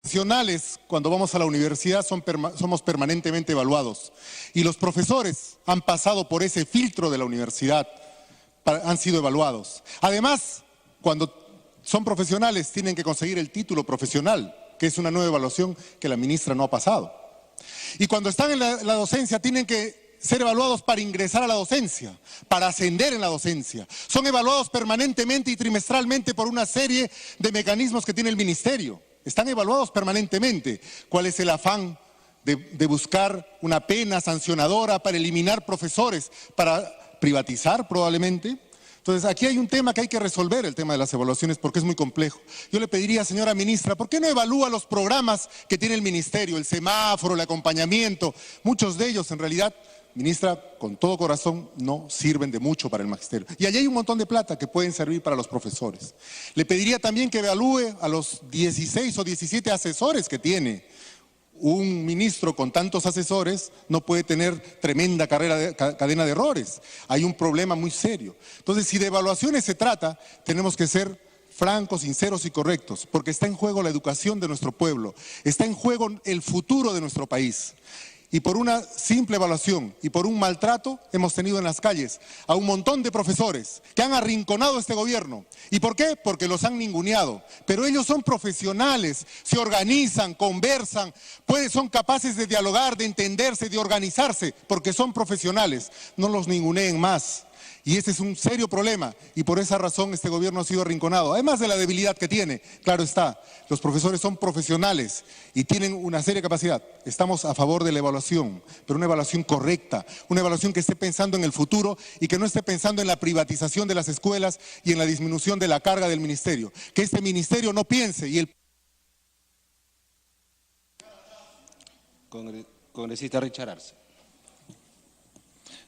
Profesionales, cuando vamos a la universidad, somos permanentemente evaluados. Y los profesores han pasado por ese filtro de la universidad, han sido evaluados. Además, cuando son profesionales, tienen que conseguir el título profesional, que es una nueva evaluación que la ministra no ha pasado. Y cuando están en la docencia, tienen que ser evaluados para ingresar a la docencia, para ascender en la docencia. Son evaluados permanentemente y trimestralmente por una serie de mecanismos que tiene el ministerio. Están evaluados permanentemente. ¿Cuál es el afán de buscar una pena sancionadora para eliminar profesores, para privatizar probablemente? Entonces, aquí hay un tema que hay que resolver, el tema de las evaluaciones, porque es muy complejo. Yo le pediría, señora ministra, ¿por qué no evalúa los programas que tiene el ministerio, el semáforo, el acompañamiento? Muchos de ellos, en realidad, ministra, con todo corazón, no sirven de mucho para el magisterio. Y allí hay un montón de plata que pueden servir para los profesores. Le pediría también que evalúe a los 16 o 17 asesores que tiene. Un ministro con tantos asesores no puede tener tremenda cadena de errores. Hay un problema muy serio. Entonces, si de evaluaciones se trata, tenemos que ser francos, sinceros y correctos, porque está en juego la educación de nuestro pueblo, está en juego el futuro de nuestro país. Y por una simple evaluación y por un maltrato hemos tenido en las calles a un montón de profesores que han arrinconado a este gobierno. ¿Y por qué? Porque los han ninguneado. Pero ellos son profesionales, se organizan, conversan, son capaces de dialogar, de entenderse, de organizarse, porque son profesionales. No los ninguneen más. Y ese es un serio problema y por esa razón este gobierno ha sido arrinconado. Además de la debilidad que tiene, claro está, los profesores son profesionales y tienen una seria capacidad. Estamos a favor de la evaluación, pero una evaluación correcta, una evaluación que esté pensando en el futuro y que no esté pensando en la privatización de las escuelas y en la disminución de la carga del ministerio. Que este ministerio no piense y el... Congresista Richard Arce.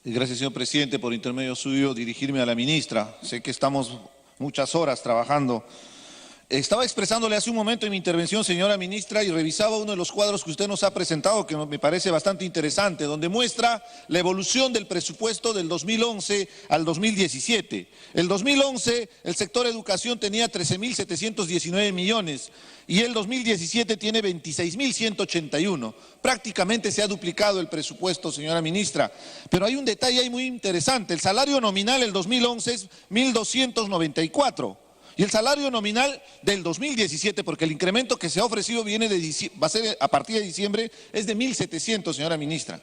Gracias, señor presidente, por intermedio suyo dirigirme a la ministra. Sé que estamos muchas horas trabajando. Estaba expresándole hace un momento en mi intervención, señora ministra, y revisaba uno de los cuadros que usted nos ha presentado, que me parece bastante interesante, donde muestra la evolución del presupuesto del 2011 al 2017. El 2011, el sector educación tenía 13.719 millones y el 2017 tiene 26.181. Prácticamente se ha duplicado el presupuesto, señora ministra. Pero hay un detalle ahí muy interesante. El salario nominal el 2011 es 1.294. Y el salario nominal del 2017, porque el incremento que se ha ofrecido va a ser a partir de diciembre, es de 1.700, señora ministra.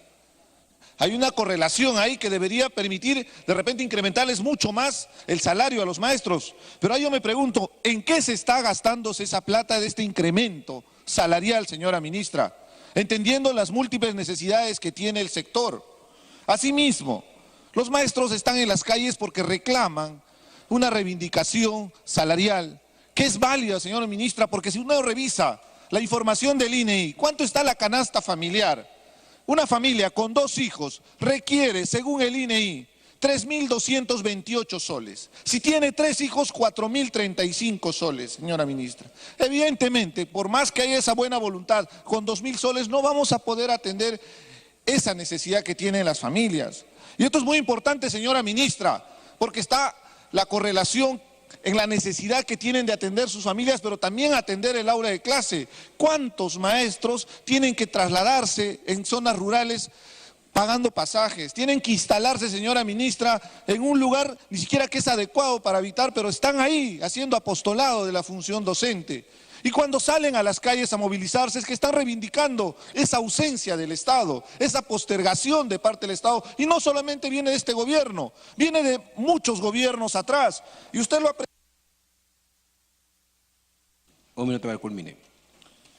Hay una correlación ahí que debería permitir de repente incrementarles mucho más el salario a los maestros. Pero ahí yo me pregunto, ¿en qué se está gastándose esa plata de este incremento salarial, señora ministra? Entendiendo las múltiples necesidades que tiene el sector. Asimismo, los maestros están en las calles porque reclaman una reivindicación salarial, que es válida, señora ministra, porque si uno revisa la información del INEI, ¿cuánto está la canasta familiar? Una familia con 2 hijos requiere, según el INEI, 3.228 soles. Si tiene 3 hijos, 4.035 soles, señora ministra. Evidentemente, por más que haya esa buena voluntad, con 2.000 soles no vamos a poder atender esa necesidad que tienen las familias. Y esto es muy importante, señora ministra, porque está la correlación en la necesidad que tienen de atender sus familias, pero también atender el aula de clase. ¿Cuántos maestros tienen que trasladarse en zonas rurales pagando pasajes? Tienen que instalarse, señora ministra, en un lugar ni siquiera que es adecuado para habitar, pero están ahí haciendo apostolado de la función docente. Y cuando salen a las calles a movilizarse es que están reivindicando esa ausencia del Estado, esa postergación de parte del Estado. Y no solamente viene de este gobierno, viene de muchos gobiernos atrás. Y usted lo ha Un minuto para que culmine.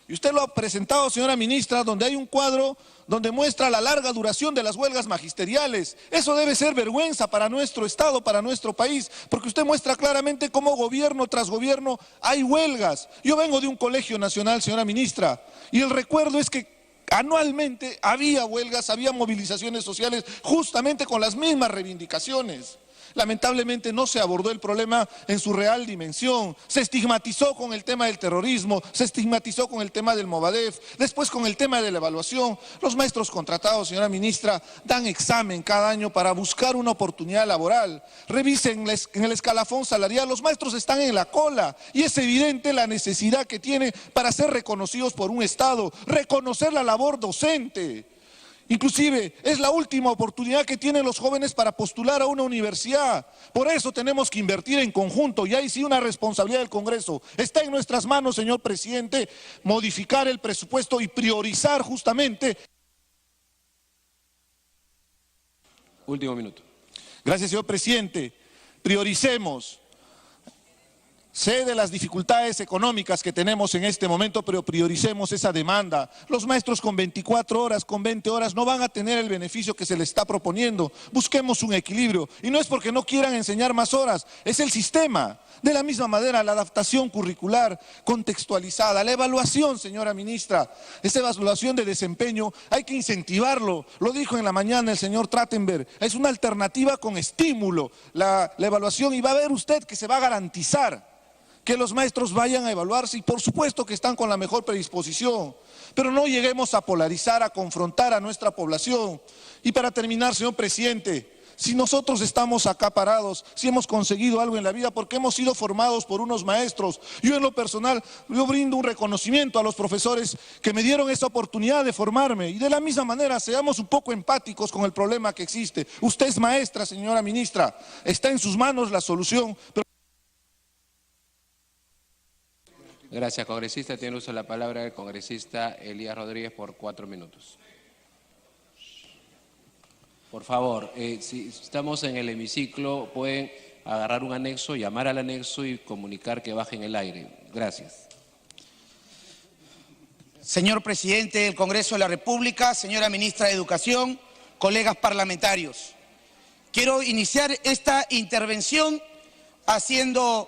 Y usted lo ha presentado, señora ministra, donde hay un cuadro donde muestra la larga duración de las huelgas magisteriales. Eso debe ser vergüenza para nuestro Estado, para nuestro país, porque usted muestra claramente cómo gobierno tras gobierno hay huelgas. Yo vengo de un colegio nacional, señora ministra, y el recuerdo es que anualmente había huelgas, había movilizaciones sociales justamente con las mismas reivindicaciones. Lamentablemente no se abordó el problema en su real dimensión. Se estigmatizó con el tema del terrorismo, se estigmatizó con el tema del Movadef, después con el tema de la evaluación. Los maestros contratados, señora ministra, dan examen cada año para buscar una oportunidad laboral. Revisen en el escalafón salarial, los maestros están en la cola y es evidente la necesidad que tiene para ser reconocidos por un Estado, reconocer la labor docente. Inclusive es la última oportunidad que tienen los jóvenes para postular a una universidad. Por eso tenemos que invertir en conjunto y ahí sí una responsabilidad del Congreso. Está en nuestras manos, señor presidente, modificar el presupuesto y priorizar justamente. Último minuto. Gracias, señor presidente. Prioricemos. Sé de las dificultades económicas que tenemos en este momento, pero prioricemos esa demanda. Los maestros con 24 horas, con 20 horas no van a tener el beneficio que se les está proponiendo. Busquemos un equilibrio. Y no es porque no quieran enseñar más horas, es el sistema. De la misma manera, la adaptación curricular contextualizada, la evaluación, señora ministra, esa evaluación de desempeño hay que incentivarlo. Lo dijo en la mañana el señor Trachtenberg, es una alternativa con estímulo la evaluación y va a ver usted que se va a garantizar que los maestros vayan a evaluarse y por supuesto que están con la mejor predisposición, pero no lleguemos a polarizar, a confrontar a nuestra población. Y para terminar, señor presidente, si nosotros estamos acá parados, si hemos conseguido algo en la vida, porque hemos sido formados por unos maestros. Yo en lo personal, yo brindo un reconocimiento a los profesores que me dieron esa oportunidad de formarme. Y de la misma manera, seamos un poco empáticos con el problema que existe. Usted es maestra, señora ministra, está en sus manos la solución. Gracias, congresista. Tiene uso de la palabra el congresista Elías Rodríguez por 4 minutos. Por favor, si estamos en el hemiciclo, pueden agarrar un anexo, llamar al anexo y comunicar que bajen el aire. Gracias. Señor presidente del Congreso de la República, señora ministra de Educación, colegas parlamentarios. Quiero iniciar esta intervención haciendo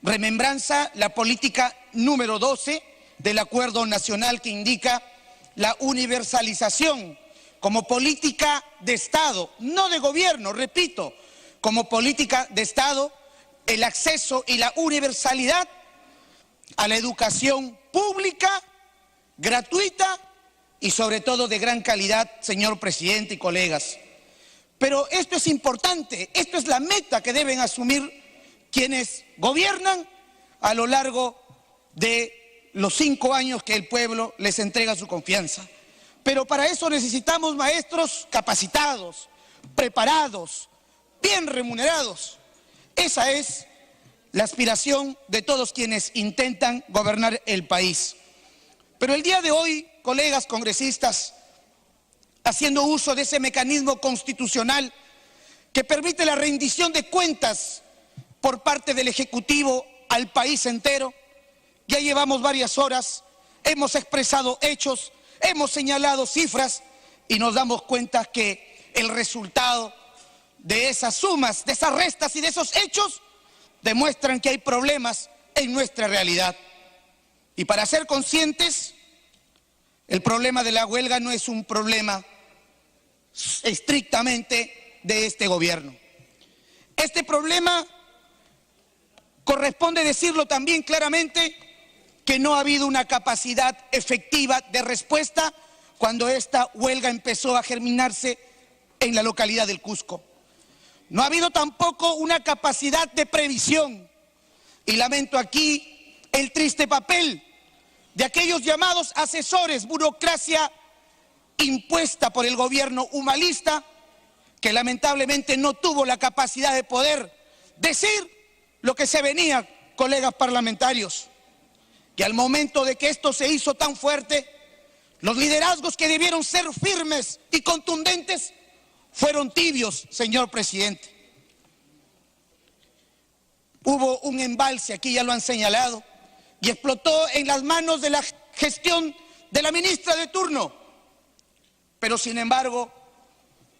remembranza la política número 12 del Acuerdo Nacional que indica la universalización como política de Estado, no de gobierno, repito, como política de Estado, el acceso y la universalidad a la educación pública, gratuita y sobre todo de gran calidad, señor presidente y colegas. Pero esto es importante, esto es la meta que deben asumir quienes gobiernan a lo largo de los 5 años que el pueblo les entrega su confianza. Pero para eso necesitamos maestros capacitados, preparados, bien remunerados. Esa es la aspiración de todos quienes intentan gobernar el país. Pero el día de hoy, colegas congresistas, haciendo uso de ese mecanismo constitucional que permite la rendición de cuentas por parte del Ejecutivo al país entero, ya llevamos varias horas, hemos expresado hechos, hemos señalado cifras y nos damos cuenta que el resultado de esas sumas, de esas restas y de esos hechos demuestran que hay problemas en nuestra realidad. Y para ser conscientes, el problema de la huelga no es un problema estrictamente de este gobierno. Este problema corresponde decirlo también claramente que no ha habido una capacidad efectiva de respuesta cuando esta huelga empezó a germinarse en la localidad del Cusco. No ha habido tampoco una capacidad de previsión y lamento aquí el triste papel de aquellos llamados asesores, burocracia impuesta por el gobierno humanista que lamentablemente no tuvo la capacidad de poder decir lo que se venía, colegas parlamentarios, que al momento de que esto se hizo tan fuerte, los liderazgos que debieron ser firmes y contundentes fueron tibios, señor presidente. Hubo un embalse, aquí ya lo han señalado, y explotó en las manos de la gestión de la ministra de turno. Pero sin embargo,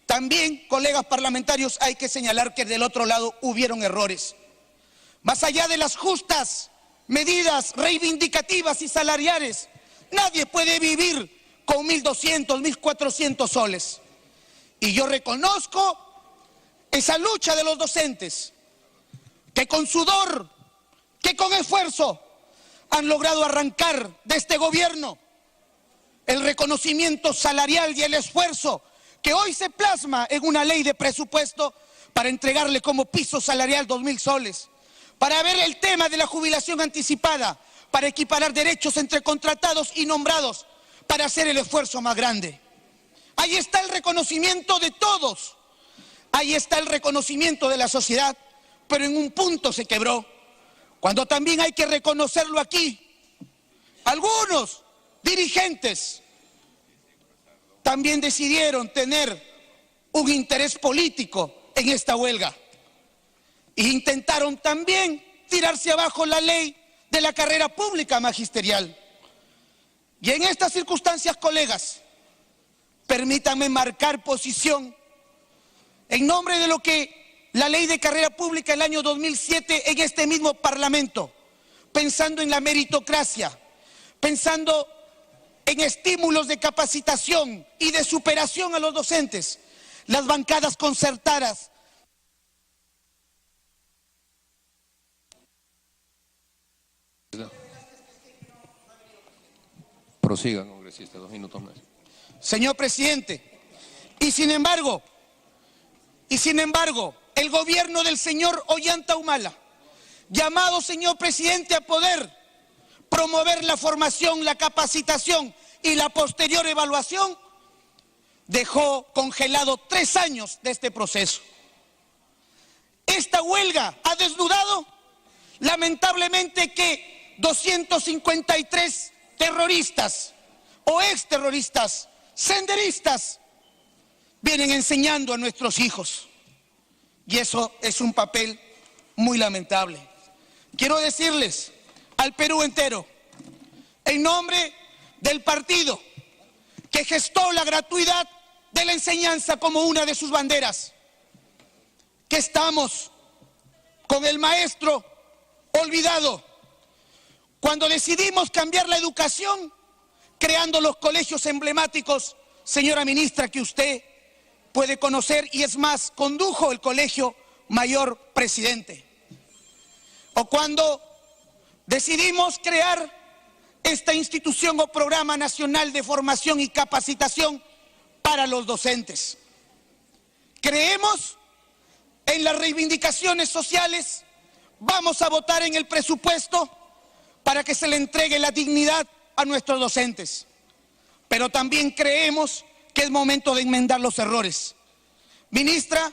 también, colegas parlamentarios, hay que señalar que del otro lado hubieron errores. Más allá de las justas medidas reivindicativas y salariales, nadie puede vivir con 1.200, 1.400 soles. Y yo reconozco esa lucha de los docentes que con sudor, que con esfuerzo han logrado arrancar de este gobierno el reconocimiento salarial y el esfuerzo que hoy se plasma en una ley de presupuesto para entregarle como piso salarial 2.000 soles, para ver el tema de la jubilación anticipada, para equiparar derechos entre contratados y nombrados, para hacer el esfuerzo más grande. Ahí está el reconocimiento de todos, ahí está el reconocimiento de la sociedad, pero en un punto se quebró, cuando también hay que reconocerlo aquí. Algunos dirigentes también decidieron tener un interés político en esta huelga e intentaron también tirarse abajo la ley de la carrera pública magisterial. Y en estas circunstancias, colegas, permítanme marcar posición en nombre de lo que la ley de carrera pública el año 2007 en este mismo Parlamento, pensando en la meritocracia, pensando en estímulos de capacitación y de superación a los docentes, las bancadas concertadas. Prosiga, congresista, 2 minutos más. Señor presidente, y sin embargo, el gobierno del señor Ollanta Humala, llamado, señor presidente, a poder promover la formación, la capacitación y la posterior evaluación, dejó congelado 3 años de este proceso. Esta huelga ha desnudado, lamentablemente, que 253 terroristas o exterroristas, senderistas, vienen enseñando a nuestros hijos. Y eso es un papel muy lamentable. Quiero decirles al Perú entero, en nombre del partido que gestó la gratuidad de la enseñanza como una de sus banderas, que estamos con el maestro olvidado cuando decidimos cambiar la educación, creando los colegios emblemáticos, señora ministra, que usted puede conocer, y es más, condujo el Colegio Mayor Presidente. O cuando decidimos crear esta institución o programa nacional de formación y capacitación para los docentes. Creemos en las reivindicaciones sociales, vamos a votar en el presupuesto para que se le entregue la dignidad a nuestros docentes. Pero también creemos que es momento de enmendar los errores. Ministra,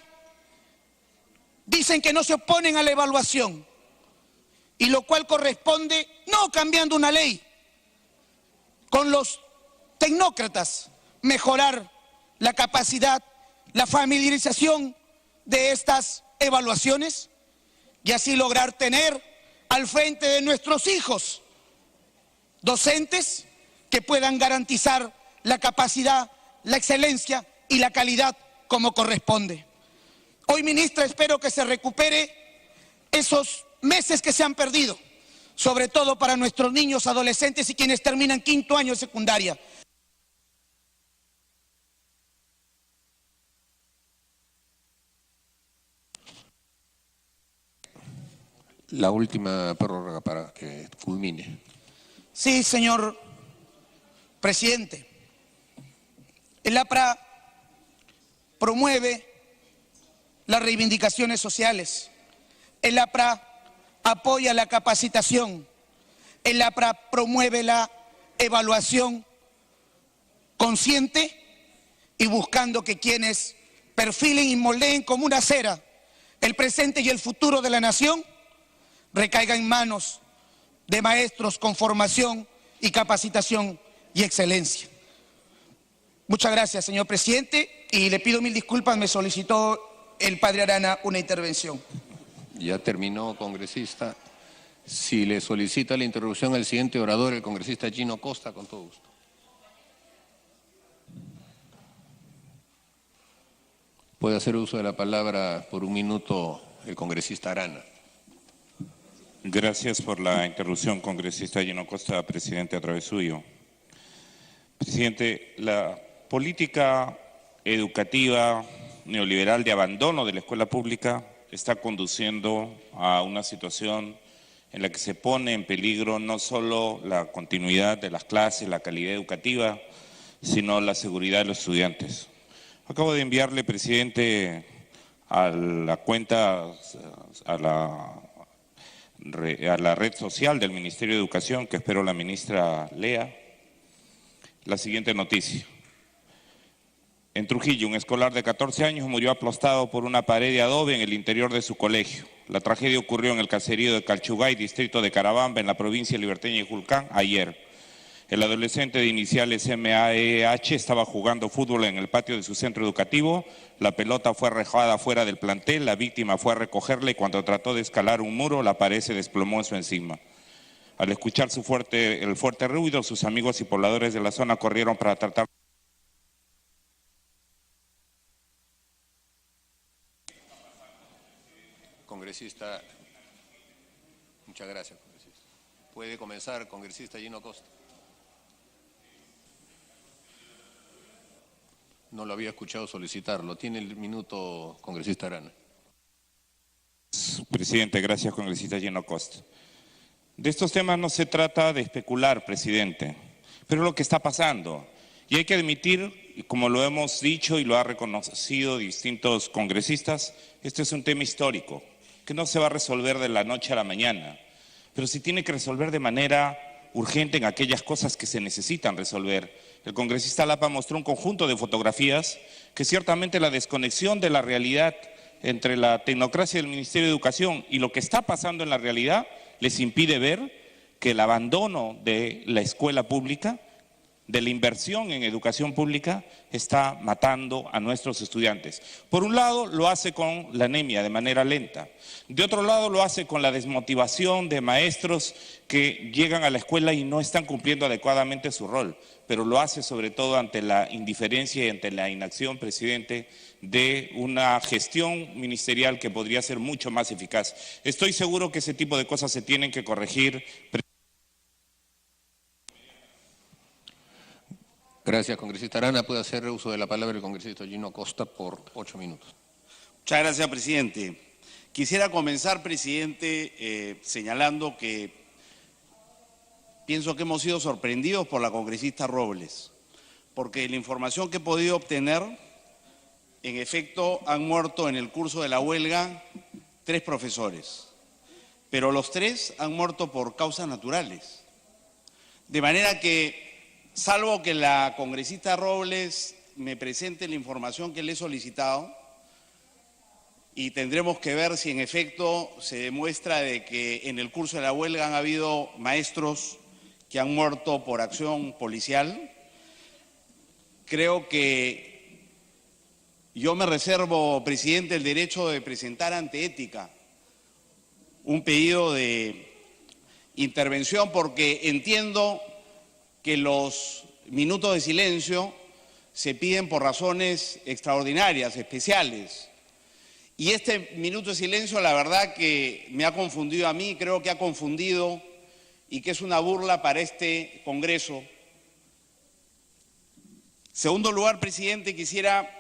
dicen que no se oponen a la evaluación, y lo cual corresponde no cambiando una ley, con los tecnócratas, mejorar la capacidad, la familiarización de estas evaluaciones y así lograr tener al frente de nuestros hijos docentes que puedan garantizar la capacidad, la excelencia y la calidad como corresponde. Hoy, ministra, espero que se recupere esos meses que se han perdido, sobre todo para nuestros niños, adolescentes y quienes terminan 5º año de secundaria. La última prórroga para que culmine. Sí, señor presidente. El APRA promueve las reivindicaciones sociales. El APRA apoya la capacitación. El APRA promueve la evaluación consciente y buscando que quienes perfilen y moldeen como una cera el presente y el futuro de la nación recaiga en manos de maestros con formación y capacitación y excelencia. Muchas gracias, señor presidente, y le pido 1000 disculpas, me solicitó el padre Arana una intervención. Ya terminó, congresista. Si le solicita la interrupción al siguiente orador, el congresista Gino Costa, con todo gusto. Puede hacer uso de la palabra por 1 minuto el congresista Arana. Gracias por la interrupción, congresista Gino Costa, presidente, a través suyo. Presidente, la política educativa neoliberal de abandono de la escuela pública está conduciendo a una situación en la que se pone en peligro no solo la continuidad de las clases, la calidad educativa, sino la seguridad de los estudiantes. Acabo de enviarle, presidente, a la cuenta, a la red social del Ministerio de Educación, que espero la ministra lea, la siguiente noticia. En Trujillo, un escolar de 14 años murió aplastado por una pared de adobe en el interior de su colegio. La tragedia ocurrió en el caserío de Calchugay, distrito de Carabamba, en la provincia liberteña de Julcán, ayer. El adolescente de iniciales MAEH estaba jugando fútbol en el patio de su centro educativo. La pelota fue arrojada fuera del plantel, la víctima fue a recogerla y cuando trató de escalar un muro, la pared se desplomó en su encima. Al escuchar el fuerte ruido, sus amigos y pobladores de la zona corrieron para tratar. Congresista, muchas gracias, congresista. Puede comenzar, congresista Gino Costa. No lo había escuchado solicitarlo. Tiene el minuto, congresista Arana. Presidente, gracias, congresista Gino Costa. De estos temas no se trata de especular, presidente, pero es lo que está pasando. Y hay que admitir, como lo hemos dicho y lo ha reconocido distintos congresistas, este es un tema histórico, que no se va a resolver de la noche a la mañana, pero se tiene que resolver de manera urgente en aquellas cosas que se necesitan resolver. El congresista Lapa mostró un conjunto de fotografías que ciertamente la desconexión de la realidad entre la tecnocracia del Ministerio de Educación y lo que está pasando en la realidad les impide ver que el abandono de la escuela pública, de la inversión en educación pública, está matando a nuestros estudiantes. Por un lado, lo hace con la anemia de manera lenta. De otro lado, lo hace con la desmotivación de maestros que llegan a la escuela y no están cumpliendo adecuadamente su rol. Pero lo hace sobre todo ante la indiferencia y ante la inacción, presidente, de una gestión ministerial que podría ser mucho más eficaz. Estoy seguro que ese tipo de cosas se tienen que corregir. Gracias, congresista Arana. Puede hacer uso de la palabra el congresista Gino Costa por 8 minutos. Muchas gracias, presidente. Quisiera comenzar, presidente, señalando que pienso que hemos sido sorprendidos por la congresista Robles, porque la información que he podido obtener, en efecto, han muerto en el curso de la huelga 3 profesores, pero los 3 han muerto por causas naturales. De manera que, salvo que la congresista Robles me presente la información que le he solicitado, y tendremos que ver si en efecto se demuestra de que en el curso de la huelga han habido maestros que han muerto por acción policial, creo que yo me reservo, presidente, el derecho de presentar ante ética un pedido de intervención porque entiendo que los minutos de silencio se piden por razones extraordinarias, especiales. Y este minuto de silencio, la verdad que me ha confundido a mí, creo que ha confundido y que es una burla para este Congreso. Segundo lugar, presidente, quisiera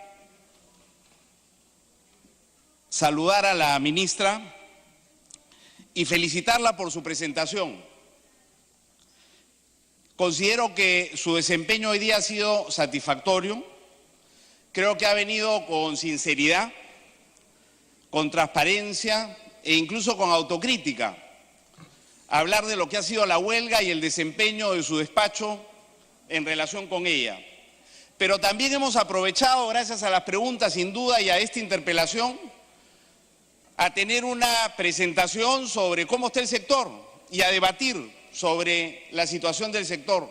saludar a la ministra y felicitarla por su presentación. Considero que su desempeño hoy día ha sido satisfactorio. Creo que ha venido con sinceridad, con transparencia e incluso con autocrítica a hablar de lo que ha sido la huelga y el desempeño de su despacho en relación con ella. Pero también hemos aprovechado, gracias a las preguntas sin duda y a esta interpelación, a tener una presentación sobre cómo está el sector y a debatir sobre la situación del sector,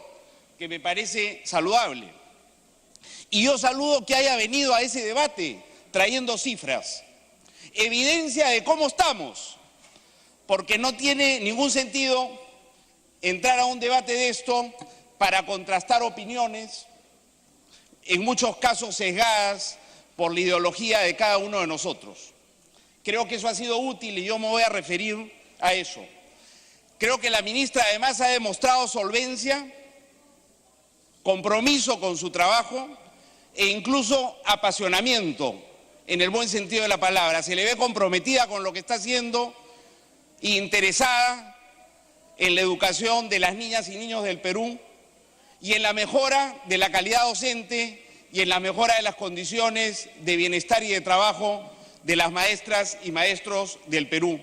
que me parece saludable. Y yo saludo que haya venido a ese debate trayendo cifras, evidencia de cómo estamos, porque no tiene ningún sentido entrar a un debate de esto para contrastar opiniones, en muchos casos sesgadas por la ideología de cada uno de nosotros. Creo que eso ha sido útil y yo me voy a referir a eso. Creo que la ministra además ha demostrado solvencia, compromiso con su trabajo e incluso apasionamiento en el buen sentido de la palabra. Se le ve comprometida con lo que está haciendo e interesada en la educación de las niñas y niños del Perú y en la mejora de la calidad docente y en la mejora de las condiciones de bienestar y de trabajo de las maestras y maestros del Perú.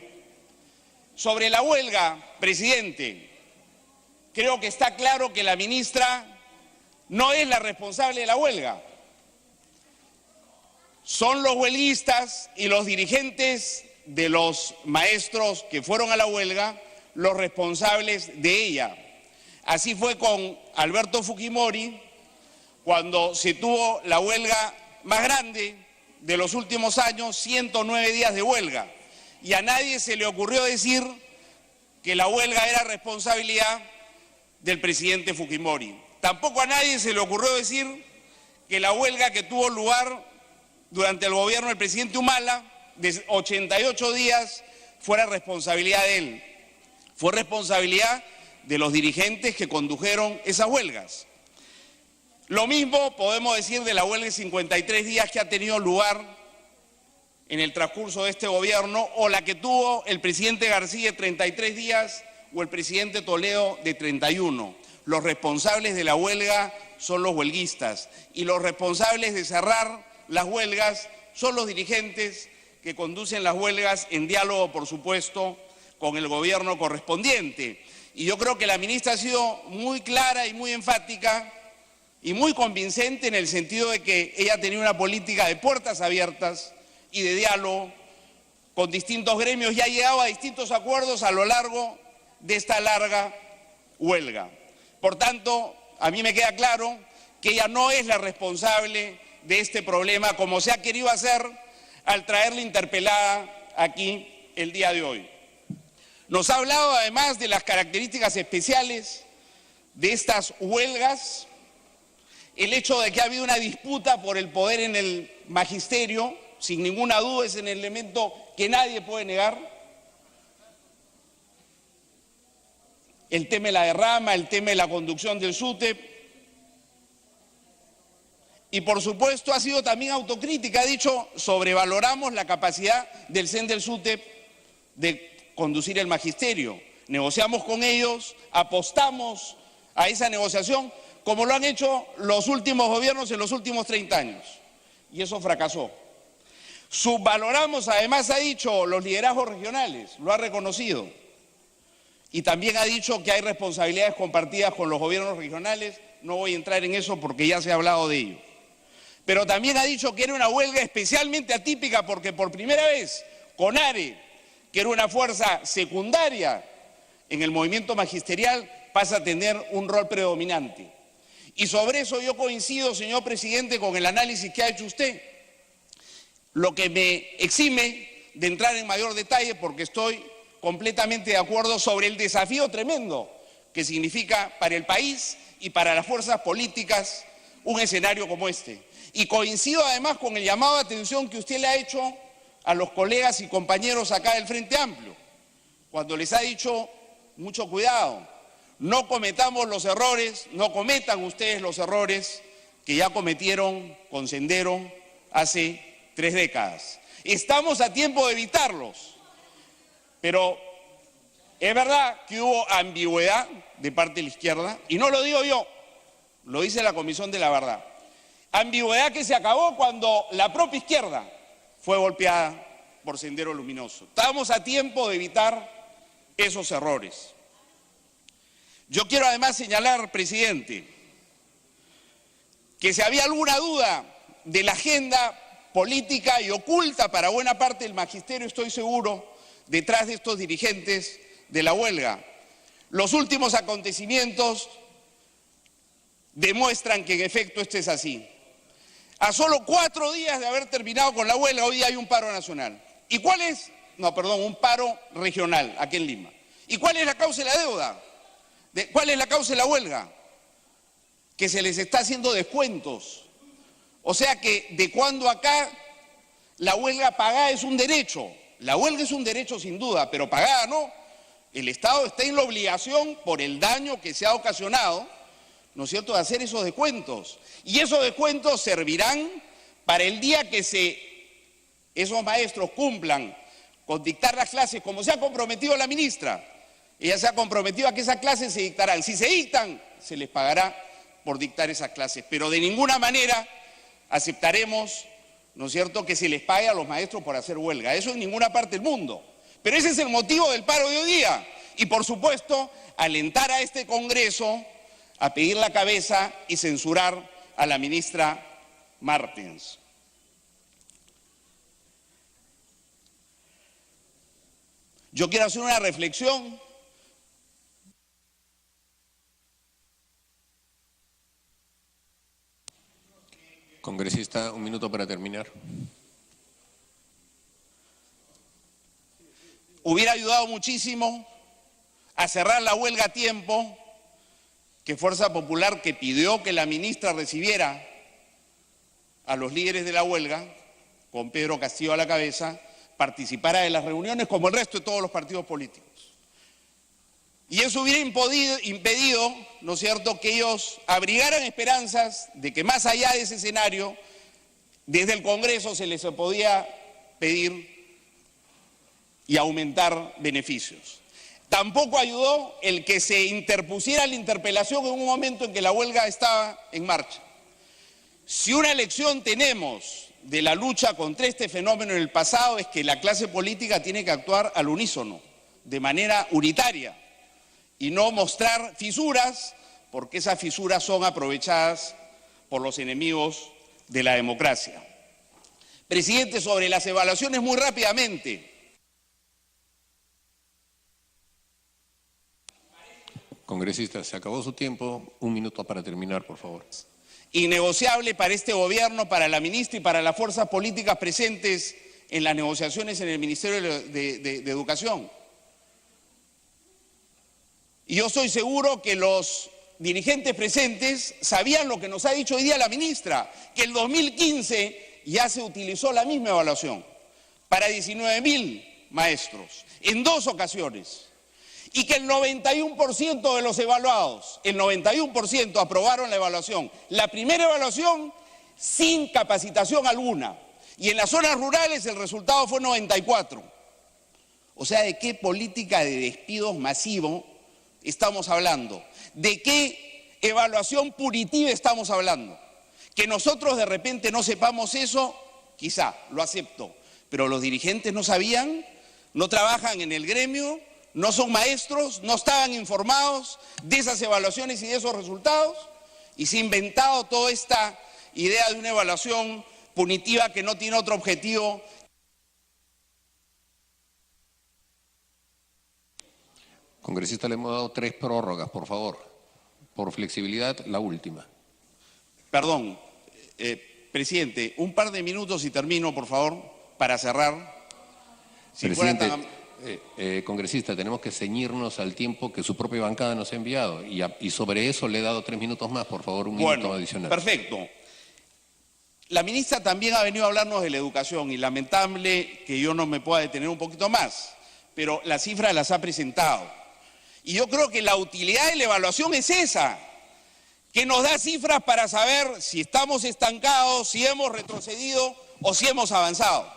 Sobre la huelga, presidente, creo que está claro que la ministra no es la responsable de la huelga. Son los huelguistas y los dirigentes de los maestros que fueron a la huelga los responsables de ella. Así fue con Alberto Fujimori cuando se tuvo la huelga más grande de los últimos años, 109 días de huelga. Y a nadie se le ocurrió decir que la huelga era responsabilidad del presidente Fujimori. Tampoco a nadie se le ocurrió decir que la huelga que tuvo lugar durante el gobierno del presidente Humala, de 88 días, fuera responsabilidad de él. Fue responsabilidad de los dirigentes que condujeron esas huelgas. Lo mismo podemos decir de la huelga de 53 días que ha tenido lugar en el transcurso de este gobierno, o la que tuvo el presidente García de 33 días o el presidente Toledo de 31. Los responsables de la huelga son los huelguistas y los responsables de cerrar las huelgas son los dirigentes que conducen las huelgas en diálogo, por supuesto, con el gobierno correspondiente. Y yo creo que la ministra ha sido muy clara y muy enfática y muy convincente en el sentido de que ella ha tenido una política de puertas abiertas y de diálogo con distintos gremios y ha llegado a distintos acuerdos a lo largo de esta larga huelga. Por tanto, a mí me queda claro que ella no es la responsable de este problema, como se ha querido hacer al traerla interpelada aquí el día de hoy. Nos ha hablado además de las características especiales de estas huelgas, el hecho de que ha habido una disputa por el poder en el magisterio, sin ninguna duda es un elemento que nadie puede negar. El tema de la derrama, el tema de la conducción del SUTEP. Y por supuesto ha sido también autocrítica, ha dicho, sobrevaloramos la capacidad del CEN del SUTEP de conducir el magisterio. Negociamos con ellos, apostamos a esa negociación, como lo han hecho los últimos gobiernos en los últimos 30 años. Y eso fracasó. Subvaloramos, además ha dicho, los liderazgos regionales, lo ha reconocido. Y también ha dicho que hay responsabilidades compartidas con los gobiernos regionales, no voy a entrar en eso porque ya se ha hablado de ello. Pero también ha dicho que era una huelga especialmente atípica porque por primera vez CONARE, que era una fuerza secundaria en el movimiento magisterial, pasa a tener un rol predominante. Y sobre eso yo coincido, señor presidente, con el análisis que ha hecho usted. Lo que me exime de entrar en mayor detalle porque estoy completamente de acuerdo sobre el desafío tremendo que significa para el país y para las fuerzas políticas un escenario como este. Y coincido además con el llamado de atención que usted le ha hecho a los colegas y compañeros acá del Frente Amplio, cuando les ha dicho mucho cuidado, no cometamos los errores, no cometan ustedes los errores que ya cometieron con Sendero hace 3 décadas. Estamos a tiempo de evitarlos, pero es verdad que hubo ambigüedad de parte de la izquierda, y no lo digo yo, lo dice la Comisión de la Verdad. Ambigüedad que se acabó cuando la propia izquierda fue golpeada por Sendero Luminoso. Estamos a tiempo de evitar esos errores. Yo quiero además señalar, presidente, que si había alguna duda de la agenda política y oculta para buena parte del magisterio, estoy seguro, detrás de estos dirigentes de la huelga, los últimos acontecimientos demuestran que en efecto esto es así. A solo 4 días de haber terminado con la huelga, hoy hay un paro nacional. ¿Y cuál es? No, perdón, un paro regional aquí en Lima. ¿Y cuál es la causa de la deuda? ¿Cuál es la causa de la huelga? Que se les está haciendo descuentos. O sea que de cuando acá la huelga pagada es un derecho. La huelga es un derecho sin duda, pero pagada no. El Estado está en la obligación por el daño que se ha ocasionado, ¿no es cierto?, de hacer esos descuentos. Y esos descuentos servirán para el día que se esos maestros cumplan con dictar las clases como se ha comprometido la ministra. Ella se ha comprometido a que esas clases se dictarán. Si se dictan, se les pagará por dictar esas clases, pero de ninguna manera aceptaremos, ¿no es cierto?, que se les pague a los maestros por hacer huelga. Eso en ninguna parte del mundo. Pero ese es el motivo del paro de hoy día. Y por supuesto, alentar a este Congreso a pedir la cabeza y censurar a la ministra Martens. Yo quiero hacer una reflexión. Congresista, un minuto para terminar. Hubiera ayudado muchísimo a cerrar la huelga a tiempo que Fuerza Popular, que pidió que la ministra recibiera a los líderes de la huelga, con Pedro Castillo a la cabeza, participara de las reuniones como el resto de todos los partidos políticos. Y eso hubiera impedido, ¿no es cierto?, que ellos abrigaran esperanzas de que más allá de ese escenario, desde el Congreso se les podía pedir y aumentar beneficios. Tampoco ayudó el que se interpusiera la interpelación en un momento en que la huelga estaba en marcha. Si una lección tenemos de la lucha contra este fenómeno en el pasado es que la clase política tiene que actuar al unísono, de manera unitaria, y no mostrar fisuras, porque esas fisuras son aprovechadas por los enemigos de la democracia. Presidente, sobre las evaluaciones muy rápidamente. Congresista, se acabó su tiempo. Un minuto para terminar, por favor. Innegociable para este gobierno, para la ministra y para las fuerzas políticas presentes en las negociaciones en el Ministerio de Educación. Y yo estoy seguro que los dirigentes presentes sabían lo que nos ha dicho hoy día la ministra, que el 2015 ya se utilizó la misma evaluación para 19.000 maestros en 2 ocasiones. Y que el 91% de los evaluados, el 91% aprobaron la evaluación. La primera evaluación sin capacitación alguna. Y en las zonas rurales el resultado fue 94%. O sea, ¿de qué política de despidos masivo estamos hablando? ¿De qué evaluación punitiva estamos hablando? Que nosotros de repente no sepamos eso, quizá, lo acepto. Pero los dirigentes no sabían, no trabajan en el gremio, no son maestros, no estaban informados de esas evaluaciones y de esos resultados, y se ha inventado toda esta idea de una evaluación punitiva que no tiene otro objetivo. Congresista, le hemos dado 3 prórrogas, por favor. Por flexibilidad, la última. Perdón, presidente, un par de minutos y termino, por favor, para cerrar. Si presidente, congresista, tenemos que ceñirnos al tiempo que su propia bancada nos ha enviado y sobre eso le he dado 3 minutos más, por favor, un minuto adicional. Perfecto. La ministra también ha venido a hablarnos de la educación y lamentable que yo no me pueda detener un poquito más, pero las cifras las ha presentado. Y yo creo que la utilidad de la evaluación es esa, que nos da cifras para saber si estamos estancados, si hemos retrocedido o si hemos avanzado.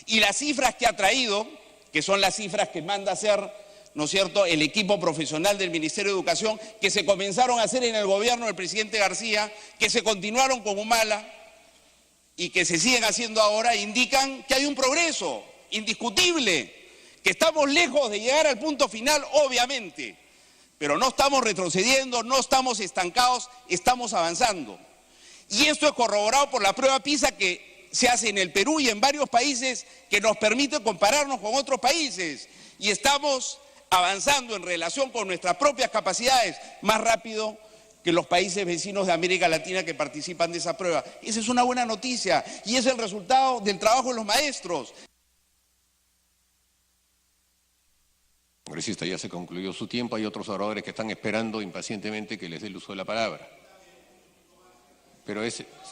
Y las cifras que ha traído, que son las cifras que manda hacer, ¿no es cierto?, el equipo profesional del Ministerio de Educación, que se comenzaron a hacer en el gobierno del presidente García, que se continuaron con Humala y que se siguen haciendo ahora, indican que hay un progreso indiscutible, que estamos lejos de llegar al punto final, obviamente, pero no estamos retrocediendo, no estamos estancados, estamos avanzando. Y esto es corroborado por la prueba PISA que se hace en el Perú y en varios países, que nos permite compararnos con otros países, y estamos avanzando en relación con nuestras propias capacidades más rápido que los países vecinos de América Latina que participan de esa prueba. Esa es una buena noticia y es el resultado del trabajo de los maestros. Congresista, ya se concluyó su tiempo. Hay otros oradores que están esperando impacientemente que les dé el uso de la palabra. Pero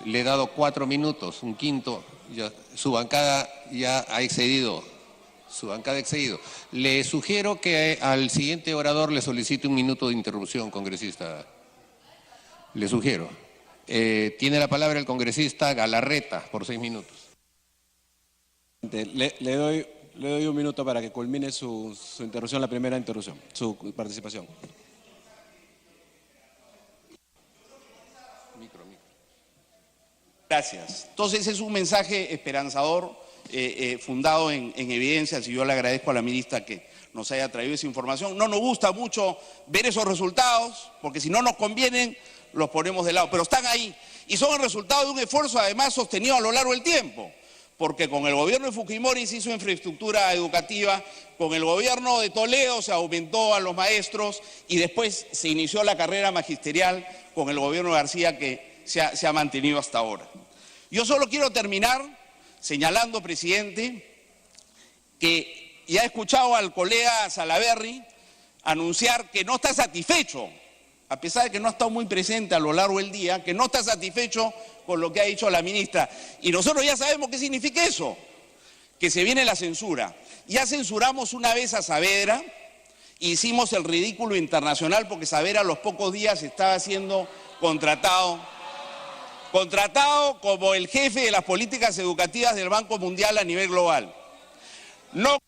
le he dado 4 minutos, un quinto. Ya, su bancada ya ha excedido. Su bancada ha excedido. Le sugiero que al siguiente orador le solicite un minuto de interrupción, congresista. Le sugiero. Tiene la palabra el congresista Galarreta por 6 minutos. Le doy un minuto para que culmine su interrupción, la primera interrupción, su participación. Gracias. Entonces es un mensaje esperanzador, fundado en evidencias, y yo le agradezco a la ministra que nos haya traído esa información. No nos gusta mucho ver esos resultados, porque si no nos convienen, los ponemos de lado, pero están ahí y son el resultado de un esfuerzo además sostenido a lo largo del tiempo, porque con el gobierno de Fujimori se hizo infraestructura educativa, con el gobierno de Toledo se aumentó a los maestros y después se inició la carrera magisterial con el gobierno de García, que se ha mantenido hasta ahora. Yo solo quiero terminar señalando, presidente, que ya he escuchado al colega Salaverry anunciar que no está satisfecho, a pesar de que no ha estado muy presente a lo largo del día, que no está satisfecho con lo que ha dicho la ministra. Y nosotros ya sabemos qué significa eso, que se viene la censura. Ya censuramos una vez a Saavedra, hicimos el ridículo internacional porque Saavedra a los pocos días estaba siendo contratado como el jefe de las políticas educativas del Banco Mundial a nivel global. No